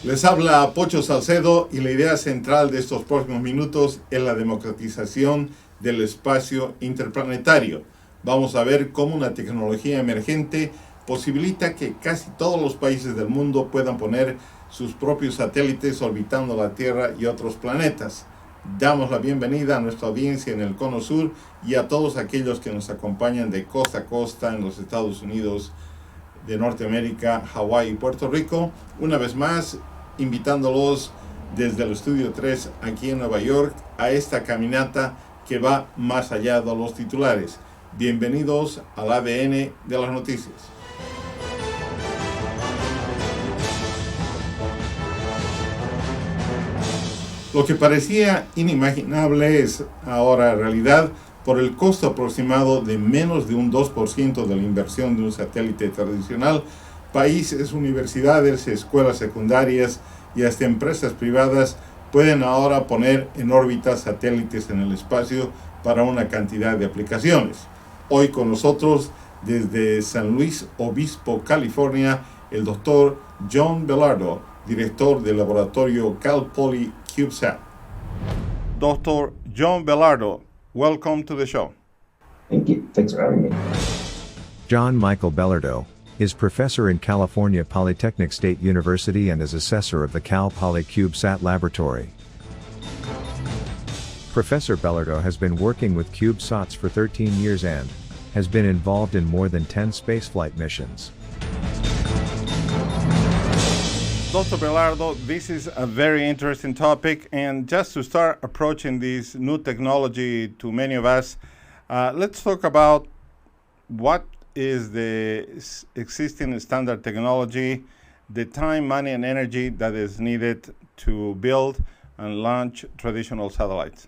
Les habla Pocho Salcedo y la idea central de estos próximos minutos es la democratización del espacio interplanetario. Vamos a ver cómo una tecnología emergente posibilita que casi todos los países del mundo puedan poner sus propios satélites orbitando la Tierra y otros planetas. Damos la bienvenida a nuestra audiencia en el Cono Sur y a todos aquellos que nos acompañan de costa a costa en los Estados Unidos de Norteamérica, Hawái y Puerto Rico. Una vez más, invitándolos desde el Estudio 3 aquí en Nueva York a esta caminata que va más allá de los titulares. Bienvenidos al ADN de las noticias. Lo que parecía inimaginable es ahora realidad por el costo aproximado de menos de un 2% de la inversión de un satélite tradicional. Países, universidades, escuelas secundarias y hasta empresas privadas pueden ahora poner en órbita satélites en el espacio para una cantidad de aplicaciones. Hoy con nosotros desde San Luis Obispo, California, el doctor John Belardo, director del laboratorio Cal Poly Cubesat. Dr. John Belardo, welcome to the show. Thank you. Thanks for having me. John Michael Belardo is professor in California Polytechnic State University and is assessor of the Cal Poly Cubesat laboratory. Professor Belardo has been working with CubeSats for 13 years and has been involved in more than 10 spaceflight missions. Dr. Belardo, this is a very interesting topic, and just to start approaching this new technology to many of us, let's talk about what is the existing standard technology, the time, money, and energy that is needed to build and launch traditional satellites.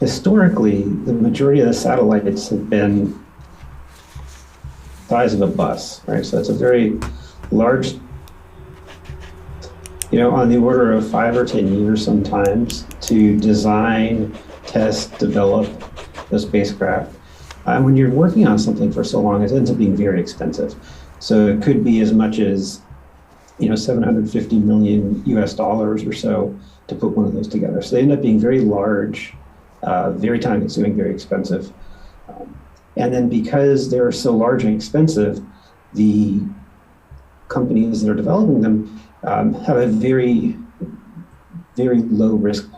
Historically, the majority of the satellites have been the size of a bus, right? So it's a very large, on the order of 5 or 10 years sometimes to design, test, develop the spacecraft. When you're working on something for so long, it ends up being very expensive. So it could be as much as, $750 million or so to put one of those together. So they end up being very large, very time consuming, very expensive. And then because they're so large and expensive, the companies that are developing them have a very, very low risk.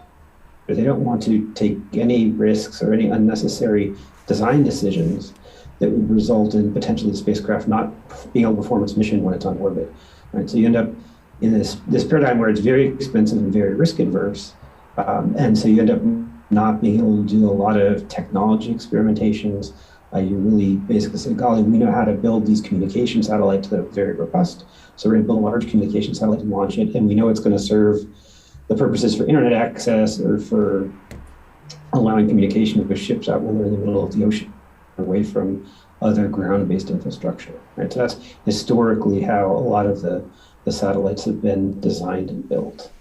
They don't want to take any risks or any unnecessary design decisions that would result in potentially the spacecraft not being able to perform its mission when it's on orbit. Right? So you end up in this paradigm where it's very expensive and very risk adverse. And so you end up not being able to do a lot of technology experimentations. You really basically say, golly, we know how to build these communication satellites that are very robust. So we're going to build a large communication satellite and launch it, and we know it's going to serve the purposes for internet access or for allowing communication with ships out when they're in the middle of the ocean, away from other ground-based infrastructure. Right? So that's historically how a lot of the satellites have been designed and built.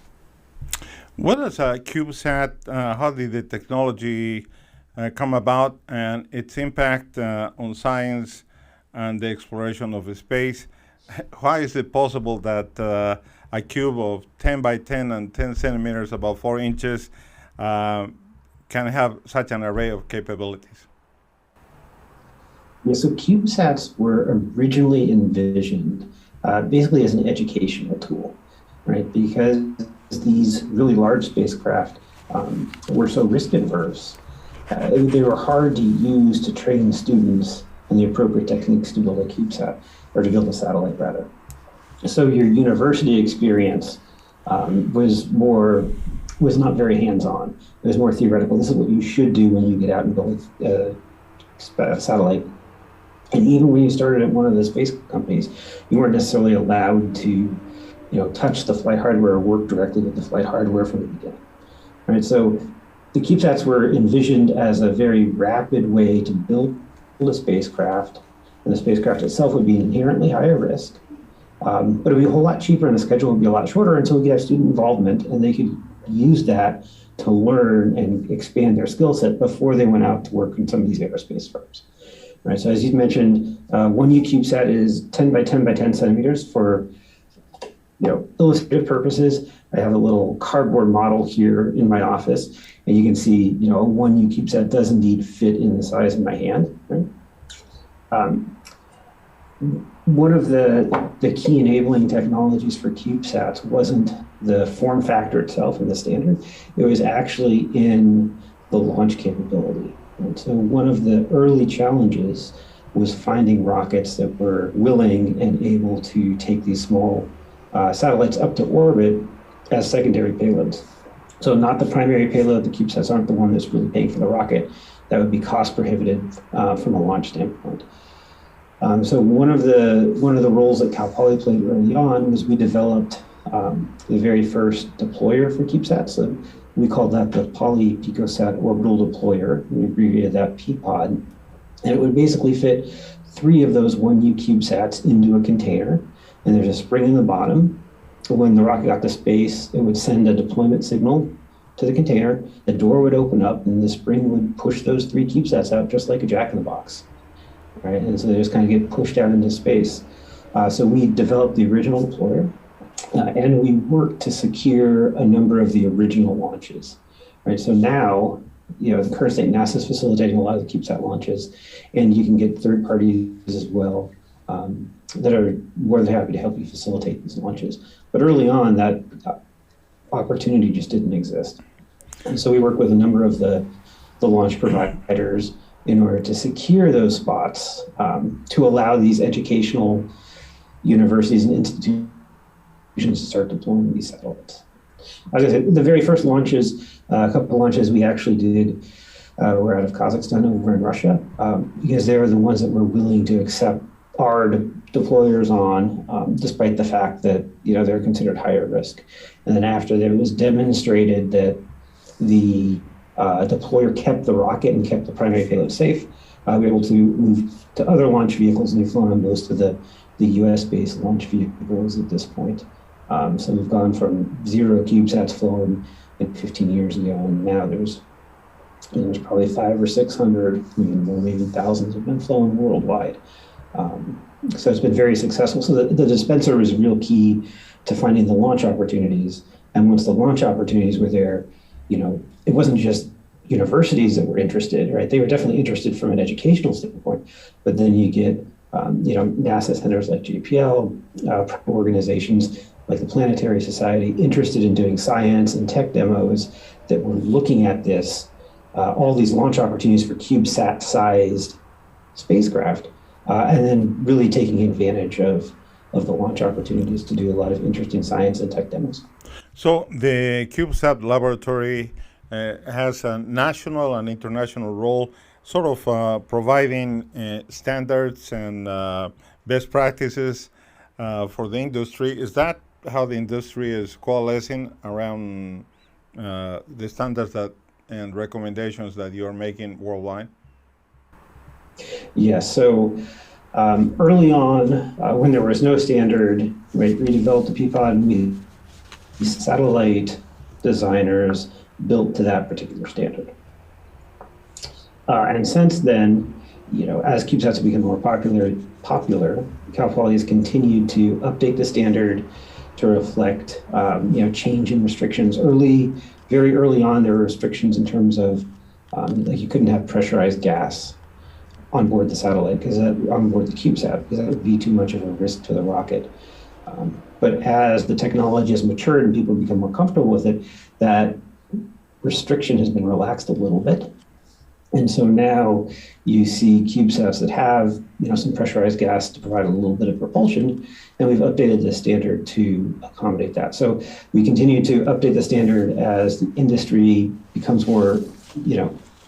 What is a CubeSat? How did the technology come about and its impact on science and the exploration of space? Why is it possible that a cube of 10 by 10 and 10 centimeters, about 4 inches, can have such an array of capabilities? Yeah, so CubeSats were originally envisioned basically as an educational tool, right? Because these really large spacecraft were so risk adverse. They were hard to use to train students in the appropriate techniques to build a CubeSat, or to build a satellite rather. So your university experience was not very hands-on. It was more theoretical. This is what you should do when you get out and build a satellite. And even when you started at one of the space companies, you weren't necessarily allowed to, touch the flight hardware or work directly with the flight hardware from the beginning. Right? So the CubeSats were envisioned as a very rapid way to build a spacecraft, and the spacecraft itself would be inherently higher risk, but it would be a whole lot cheaper and the schedule would be a lot shorter until we could have student involvement and they could use that to learn and expand their skill set before they went out to work in some of these aerospace firms. Right, so as you mentioned, one new CubeSat is 10 by 10 by 10 centimeters for illustrative purposes, I have a little cardboard model here in my office, and you can see, a 1U CubeSat does indeed fit in the size of my hand. Right? One of the key enabling technologies for CubeSats wasn't the form factor itself in the standard. It was actually in the launch capability. And so one of the early challenges was finding rockets that were willing and able to take these small satellites up to orbit as secondary payloads. So not the primary payload, the CubeSats aren't the one that's really paying for the rocket. That would be cost prohibitive from a launch standpoint. So one of the roles that Cal Poly played early on was we developed the very first deployer for CubeSats. So we called that the Poly Picosat Orbital Deployer. We abbreviated that PPOD. And it would basically fit 3 of those 1U CubeSats into a container. And there's a spring in the bottom. When the rocket got to space, it would send a deployment signal to the container. The door would open up, and the spring would push those 3 CubeSats out just like a jack-in-the-box. Right? And so they just kind of get pushed out into space. So we developed the original deployer, and we worked to secure a number of the original launches. Right? So now, the current state, NASA is facilitating a lot of the CubeSat launches, and you can get third parties as well that are more than happy to help you facilitate these launches. But early on, that opportunity just didn't exist. And so we work with a number of the launch providers in order to secure those spots to allow these educational universities and institutions to start deploying these satellites. As I said, the very first launches, a couple of launches we actually did were out of Kazakhstan over in Russia, because they were the ones that were willing to accept our deployers on, despite the fact that they're considered higher risk. And then after it was demonstrated that the deployer kept the rocket and kept the primary payload safe, we were able to move to other launch vehicles, and we've flown on most of the US-based launch vehicles at this point. So we've gone from 0 CubeSats flown 15 years ago, and now there's probably 500 or 600, maybe thousands have been flown worldwide. So it's been very successful. So the dispenser was real key to finding the launch opportunities. And once the launch opportunities were there, it wasn't just universities that were interested, right? They were definitely interested from an educational standpoint, but then you get, NASA centers like JPL, organizations like the Planetary Society interested in doing science and tech demos that were looking at this, all these launch opportunities for CubeSat-sized spacecraft, and then really taking advantage of the launch opportunities to do a lot of interesting science and tech demos. So the CubeSat laboratory has a national and international role, sort of providing standards and best practices for the industry. Is that how the industry is coalescing around the standards and recommendations that you're making worldwide? Yes. So early on, when there was no standard, right, we developed the PPOD, and we satellite designers built to that particular standard. And since then, as CubeSats have become more popular, Cal Poly has continued to update the standard to reflect, change in restrictions. Very early on, there were restrictions in terms of, you couldn't have pressurized gas on board the satellite, on board the CubeSat, because that would be too much of a risk to the rocket. But as the technology has matured and people become more comfortable with it, that restriction has been relaxed a little bit. And so now you see CubeSats that have, some pressurized gas to provide a little bit of propulsion, and we've updated the standard to accommodate that. So we continue to update the standard as the industry becomes more,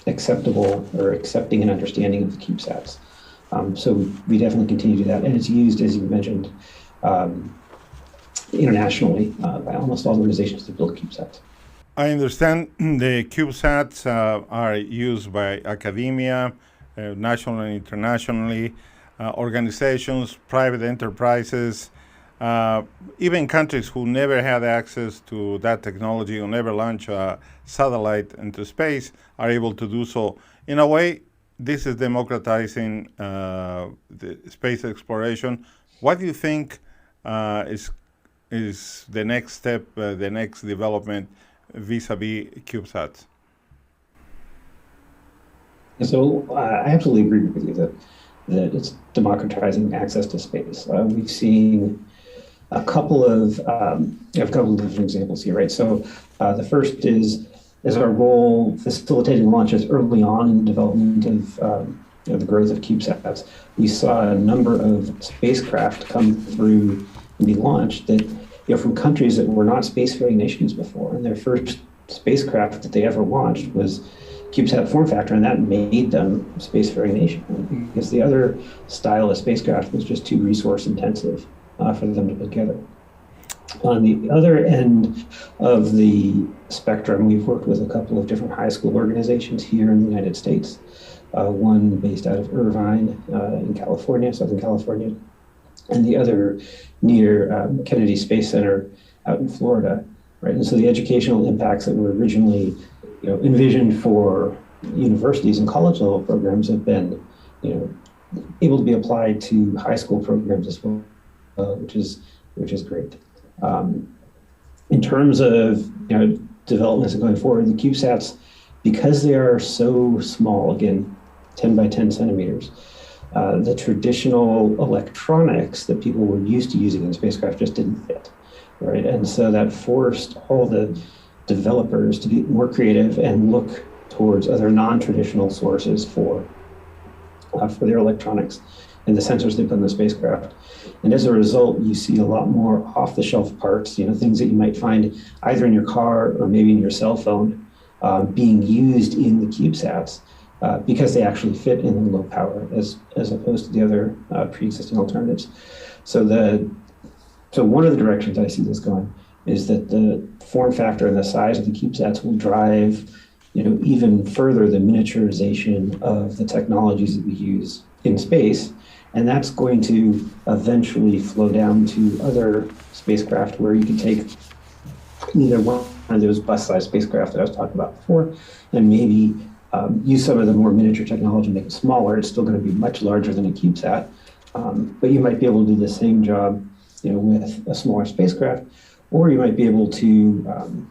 acceptable or accepting and understanding of the CubeSats. So we definitely continue to do that, and it's used, as you mentioned, internationally by almost all organizations that build CubeSats. I understand the CubeSats are used by academia, national and internationally, organizations, private enterprises, even countries who never had access to that technology, who never launched a satellite into space, are able to do so. In a way, this is democratizing the space exploration. What do you think is is the next step, the next development vis-a-vis CubeSats? So I absolutely agree with you that it's democratizing access to space. We've seen a couple of different examples here, right? So the first is our role facilitating launches early on in the development of the growth of CubeSats. We saw a number of spacecraft come through and be launched that from countries that were not spacefaring nations before, and their first spacecraft that they ever launched was CubeSat form factor, and that made them a spacefaring nation, because the other style of spacecraft was just too resource intensive for them to put together. On the other end of the spectrum, we've worked with a couple of different high school organizations here in the United States, one based out of Irvine in California, Southern California, and the other near Kennedy Space Center out in Florida, right? And so the educational impacts that were originally envisioned for universities and college level programs have been able to be applied to high school programs as well, which is great. In terms of developments going forward, the CubeSats, because they are so small, again, 10 by 10 centimeters, the traditional electronics that people were used to using in spacecraft just didn't fit, right? And so that forced all the developers to be more creative and look towards other non-traditional sources for their electronics and the sensors they put in the spacecraft. And as a result, you see a lot more off-the-shelf parts, things that you might find either in your car or maybe in your cell phone being used in the CubeSats because they actually fit in the low power as opposed to the other pre-existing alternatives. So one of the directions I see this going is that the form factor and the size of the CubeSats will drive, even further the miniaturization of the technologies that we use in space. And that's going to eventually flow down to other spacecraft where you can take either one of those bus-sized spacecraft that I was talking about before, and maybe use some of the more miniature technology and make it smaller. It's still going to be much larger than a CubeSat, but you might be able to do the same job, with a smaller spacecraft. Or you might be able to,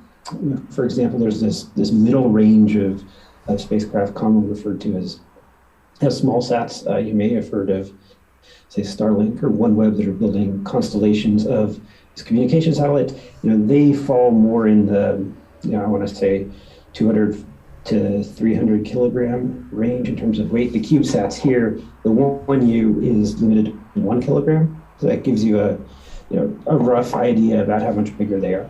for example, there's this middle range of spacecraft commonly referred to as small sats. You may have heard of, say, Starlink or OneWeb, that are building constellations of these communication satellites. They fall more in the, I want to say 200 to 300 kilogram range in terms of weight. The CubeSats here, the 1U is limited to 1 kilogram. So that gives you a rough idea about how much bigger they are.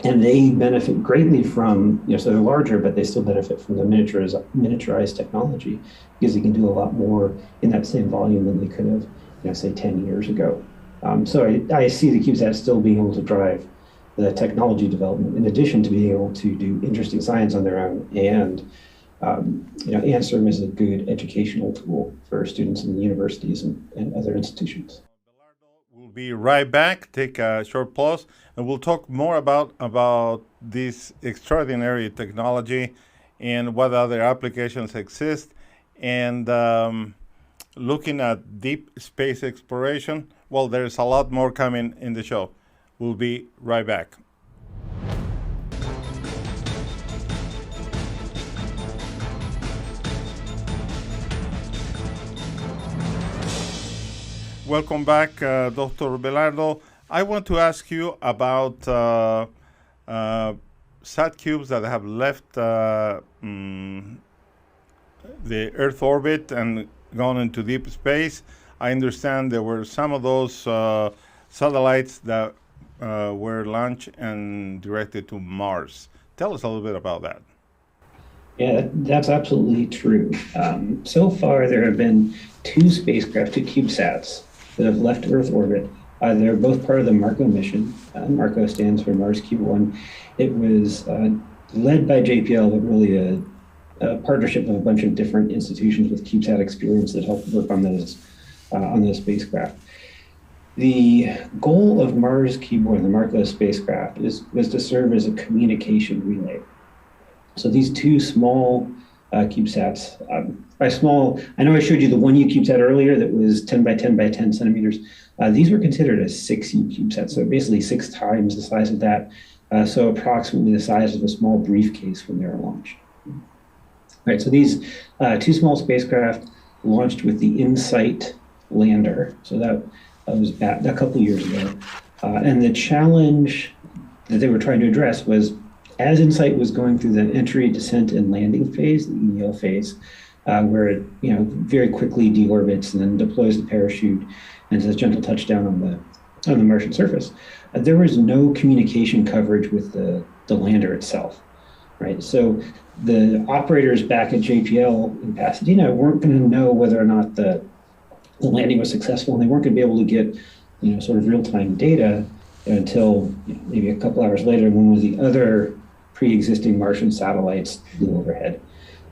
And they benefit greatly from, so they're larger, but they still benefit from the miniaturized technology, because they can do a lot more in that same volume than they could have, say 10 years ago. So I see the CubeSat still being able to drive the technology development, in addition to being able to do interesting science on their own and serve as a good educational tool for students in universities and other institutions. We'll be right back, take a short pause, and we'll talk more about this extraordinary technology and what other applications exist, and looking at deep space exploration. Well, there's a lot more coming in the show. We'll be right back. Welcome back, Dr. Belardo. I want to ask you about sat cubes that have left the Earth orbit and gone into deep space. I understand there were some of those satellites that were launched and directed to Mars. Tell us a little bit about that. Yeah, that's absolutely true. So far, there have been two spacecraft, two CubeSats, that have left Earth orbit. They're both part of the MARCO mission. MARCO stands for Mars Cube 1. It was led by JPL, but really a partnership of a bunch of different institutions with CubeSat experience that helped work on those spacecraft. The goal of Mars Cube 1, the MARCO spacecraft, was to serve as a communication relay. So these two small CubeSats. By small, I know I showed you the 1U CubeSat earlier that was 10 by 10 by 10 centimeters. These were considered a 6U CubeSat, so basically 6 times the size of that. So approximately the size of a small briefcase when they were launched. All right, so these 2 small spacecraft launched with the InSight lander. So that was back a couple years ago. And the challenge that they were trying to address was, as InSight was going through the entry, descent, and landing phase, the EDL phase, where it very quickly deorbits and then deploys the parachute and does a gentle touchdown on the Martian surface, there was no communication coverage with the lander itself, right? So the operators back at JPL in Pasadena weren't going to know whether or not the landing was successful, and they weren't going to be able to get sort of real-time data until maybe a couple hours later, when one of the other pre-existing Martian satellites flew overhead.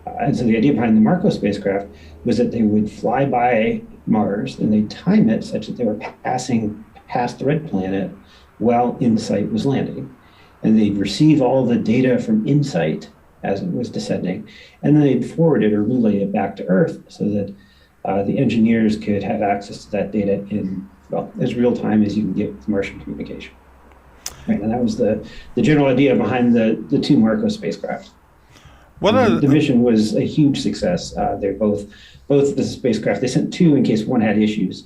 And so the idea behind the Marco spacecraft was that they would fly by Mars and they'd time it such that they were passing past the red planet while InSight was landing. And they'd receive all the data from InSight as it was descending, and then they'd forward it or relay it back to Earth so that the engineers could have access to that data in, well, as real time as you can get with Martian communication. Right, and that was the general idea behind the 2 Marco spacecraft. The mission was a huge success. They're both the spacecraft. They sent 2 in case one had issues,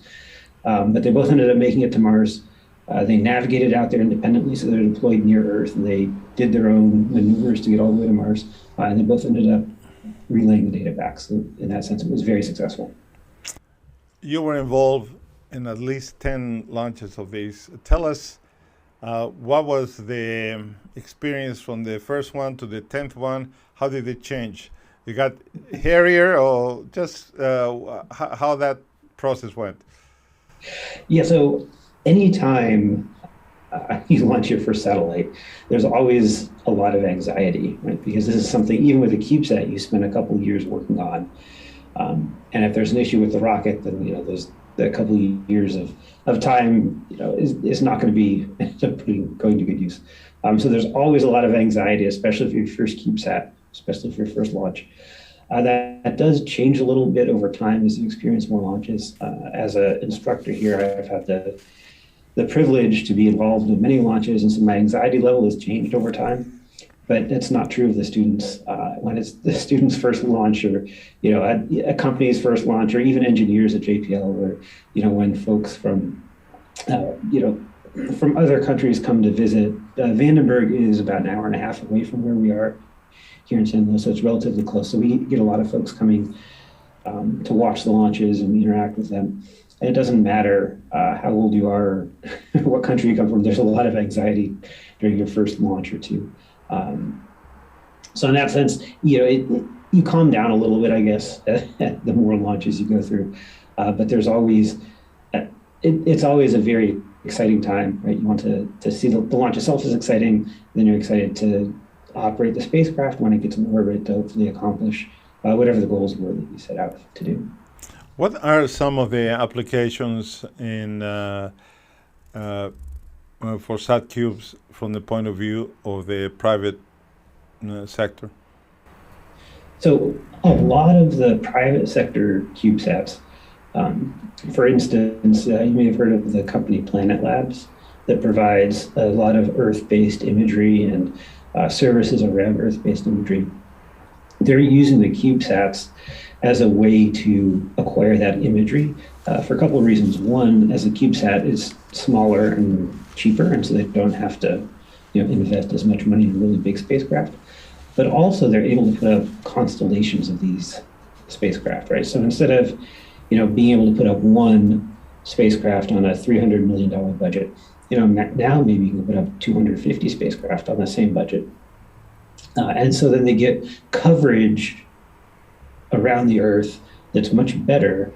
but they both ended up making it to Mars. They navigated out there independently, so they're deployed near Earth, and they did their own maneuvers to get all the way to Mars, and they both ended up relaying the data back. So in that sense, it was very successful. You were involved in at least 10 launches of these. Tell us, what was the experience from the first one to the 10th one? How did it change? You got hairier, or just how that process went? Yeah, so anytime you launch your first satellite, there's always a lot of anxiety, right? Because this is something, even with a CubeSat, you spend a couple of years working on. And if there's an issue with the rocket, then there's a couple of years of time is not going to be going to good use. So there's always a lot of anxiety, especially for your first CubeSat, especially for your first launch. That does change a little bit over time as you experience more launches. As an instructor here, I've had the privilege to be involved in many launches, and so my anxiety level has changed over time. But that's not true of the students. When it's the student's first launch, or a company's first launch, or even engineers at JPL, or when folks from from other countries come to visit. Vandenberg is about an hour and a half away from where we are here in San Luis, so it's relatively close. So we get a lot of folks coming to watch the launches and interact with them. And it doesn't matter how old you are, what country you come from. There's a lot of anxiety during your first launch or two. So in that sense, you calm down a little bit, I guess, the more launches you go through. But there's always, it's always a very exciting time, right? You want to see the launch itself is exciting, then you're excited to operate the spacecraft when it gets in orbit to hopefully accomplish whatever the goals were that you set out to do. What are some of the applications for sat cubes from the point of view of the private sector? So a lot of the private sector CubeSats, for instance, you may have heard of the company Planet Labs that provides a lot of Earth-based imagery and services around Earth-based imagery. They're using the CubeSats as a way to acquire that imagery for a couple of reasons. One, as a CubeSat is smaller and cheaper, and so they don't have to invest as much money in really big spacecraft. But also they're able to put up constellations of these spacecraft, right? So instead of being able to put up one spacecraft on a $300 million budget, now maybe you can put up 250 spacecraft on the same budget. And so then they get coverage around the Earth that's much better,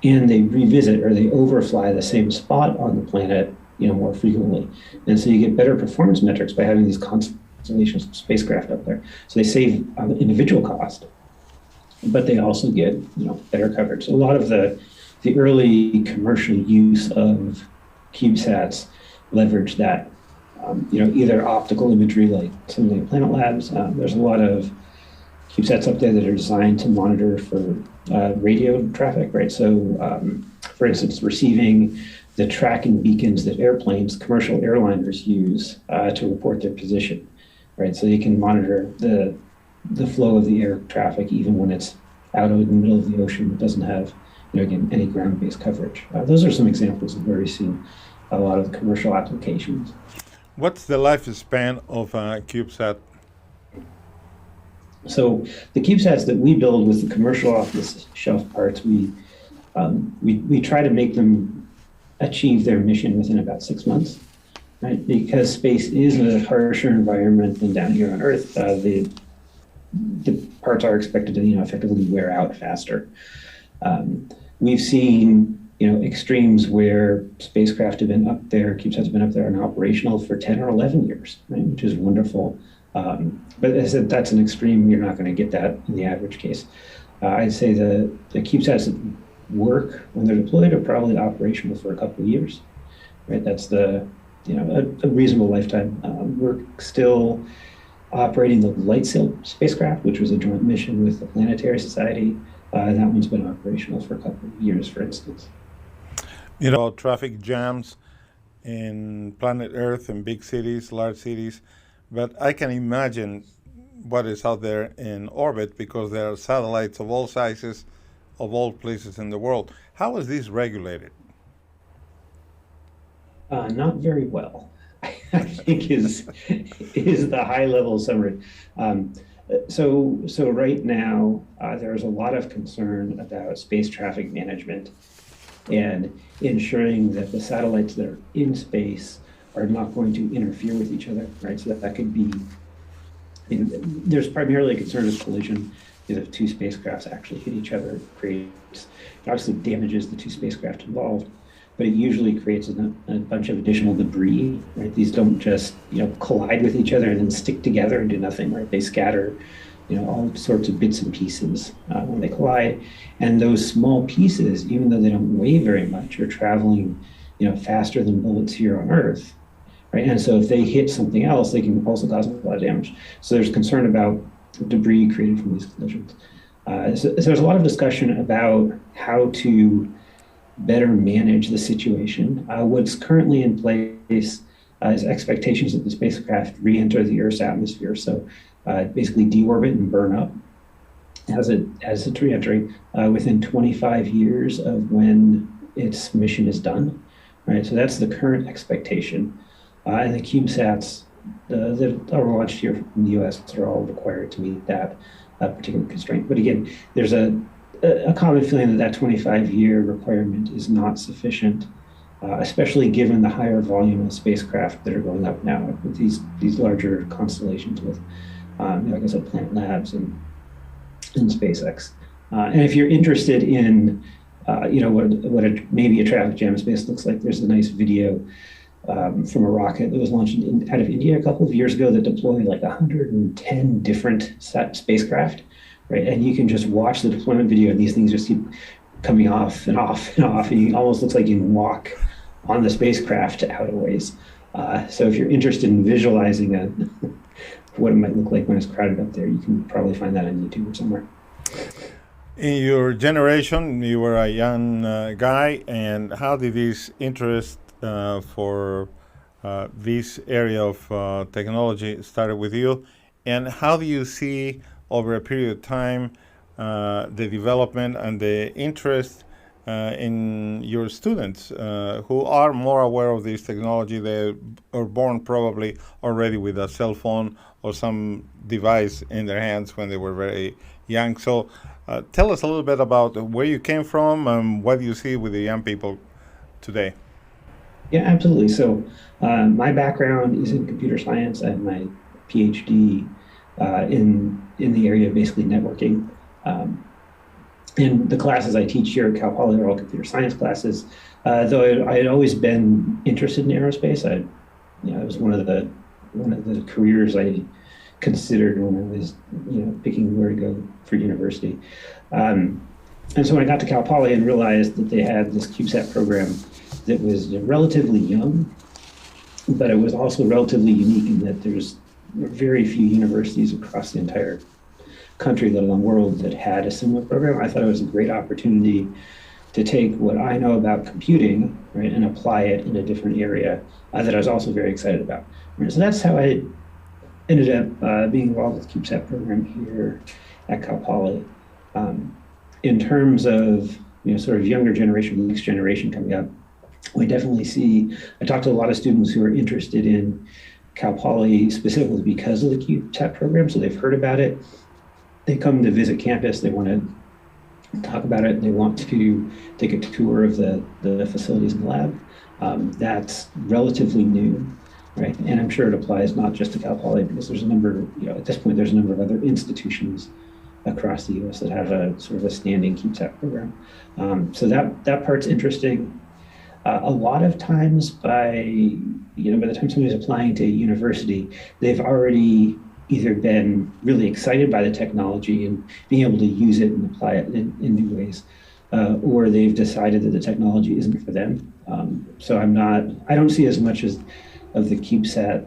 and they revisit or they overfly the same spot on the planet more frequently. And so you get better performance metrics by having these constellations of spacecraft up there. So they save on the individual cost, but they also get better coverage. So a lot of the early commercial use of CubeSats leverage that. Either optical imagery like some of the Planet Labs. There's a lot of CubeSats up there that are designed to monitor for radio traffic, right? So, for instance, receiving the tracking beacons that airplanes, commercial airliners use to report their position, right? So you can monitor the flow of the air traffic even when it's out in the middle of the ocean. It doesn't have, again, any ground-based coverage. Those are some examples of where we've seen a lot of the commercial applications. What's the lifespan of a CubeSat? So the CubeSats that we build with the commercial off-the-shelf parts, we try to make them achieve their mission within about 6 months, right? Because space is a harsher environment than down here on Earth. The parts are expected to, effectively wear out faster. We've seen, extremes where spacecraft have been up there, CubeSats have been up there and operational for 10 or 11 years, right? Which is wonderful. But as I said, that's an extreme. You're not going to get that in the average case. I'd say the CubeSats that work when they're deployed are probably operational for a couple of years, right? That's a reasonable lifetime. We're still operating the LightSail spacecraft, which was a joint mission with the Planetary Society. That one's been operational for a couple of years, for instance. Traffic jams in planet Earth and big cities, large cities, but I can imagine what is out there in orbit because there are satellites of all sizes, of all places in the world. How is this regulated? Not very well, I think is the high-level summary. So right now, there's a lot of concern about space traffic management and ensuring that the satellites that are in space are not going to interfere with each other, right? So that could be, there's primarily a concern of collision. If two spacecrafts actually hit each other, it obviously damages the two spacecraft involved, but it usually creates a bunch of additional debris, right? These don't just, collide with each other and then stick together and do nothing, right? They scatter, all sorts of bits and pieces when they collide. And those small pieces, even though they don't weigh very much, are traveling, faster than bullets here on Earth, right? And so if they hit something else, they can also cause a lot of damage. So there's concern about debris created from these collisions. So there's a lot of discussion about how to better manage the situation. What's currently in place is expectations that the spacecraft re-enter the Earth's atmosphere. So basically deorbit and burn up as it's re-entering within 25 years of when its mission is done, right? So that's the current expectation. And the CubeSats that are launched here from the US are all required to meet that particular constraint. But again, there's a common feeling that 25-year requirement is not sufficient, especially given the higher volume of spacecraft that are going up now with these larger constellations with, like I said, Planet Labs and SpaceX. And if you're interested in, what maybe a traffic jam in space looks like, there's a nice video from a rocket that was launched out of India a couple of years ago that deployed like 110 different spacecraft, right? And you can just watch the deployment video and these things just keep coming off and off and off. And it almost looks like you can walk on the spacecraft out a ways. So if you're interested in visualizing what it might look like when it's crowded up there, you can probably find that on YouTube or somewhere. In your generation, you were a young guy, and how did this interest for this area of technology started with you, and how do you see over a period of time the development and the interest in your students who are more aware of this technology? They are born probably already with a cell phone or some device in their hands when they were very young. So tell us a little bit about where you came from and what you see with the young people today. Yeah, absolutely. So my background is in computer science. I have my PhD in the area of basically networking. And the classes I teach here at Cal Poly are all computer science classes. Though I had always been interested in aerospace. It was one of the careers I considered when I was picking where to go for university. And so when I got to Cal Poly and realized that they had this CubeSat program that was relatively young, but it was also relatively unique in that there's very few universities across the entire country, let alone world, that had a similar program. I thought it was a great opportunity to take what I know about computing, right, and apply it in a different area that I was also very excited about. Right? So that's how I ended up being involved with the CubeSat program here at Cal Poly. In terms of sort of younger generation, next generation coming up, we definitely see. I talked to a lot of students who are interested in Cal Poly specifically because of the CubeSat program, so they've heard about it. They come to visit campus. They want to talk about it. They want to take a tour of the facilities in the lab. That's relatively new, right? And I'm sure it applies not just to Cal Poly, because there's a number, at this point, there's a number of other institutions across the U.S. that have a sort of a standing CubeSat program. So that part's interesting. A lot of times by the time somebody's applying to a university, they've already either been really excited by the technology and being able to use it and apply it in new ways, or they've decided that the technology isn't for them. So I don't see as much of the CubeSat,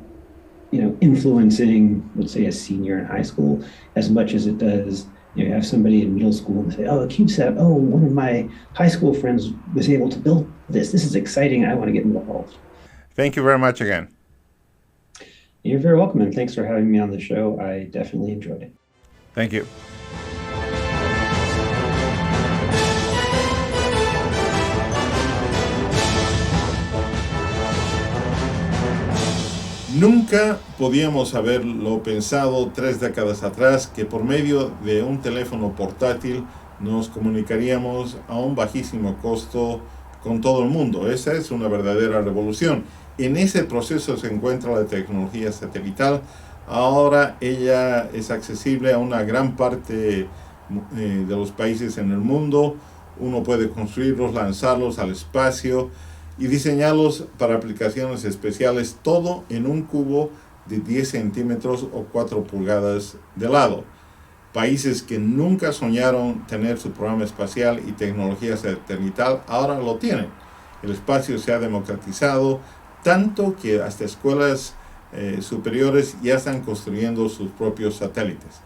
influencing, let's say, a senior in high school as much as it does, you have somebody in middle school and say, oh, a CubeSat, oh, one of my high school friends was able to build this. This is exciting. I want to get involved. Thank you very much again. You're very welcome, and thanks for having me on the show. I definitely enjoyed it. Thank you. Nunca podíamos haberlo pensado 3 décadas atrás, que por medio de un teléfono portátil nos comunicaríamos a un bajísimo costo con todo el mundo. Esa es una verdadera revolución. En ese proceso se encuentra la tecnología satelital. Ahora ella es accesible a una gran parte de los países en el mundo. Uno puede construirlos, lanzarlos al espacio y diseñarlos para aplicaciones especiales, todo en un cubo de 10 centímetros o 4 pulgadas de lado. Países que nunca soñaron tener su programa espacial y tecnología satelital ahora lo tienen. El espacio se ha democratizado tanto que hasta escuelas superiores ya están construyendo sus propios satélites.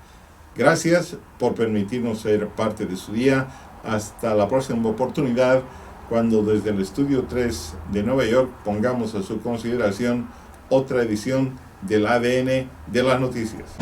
Gracias por permitirnos ser parte de su día. Hasta la próxima oportunidad, cuando desde el Estudio 3 de Nueva York pongamos a su consideración otra edición del ADN de las noticias.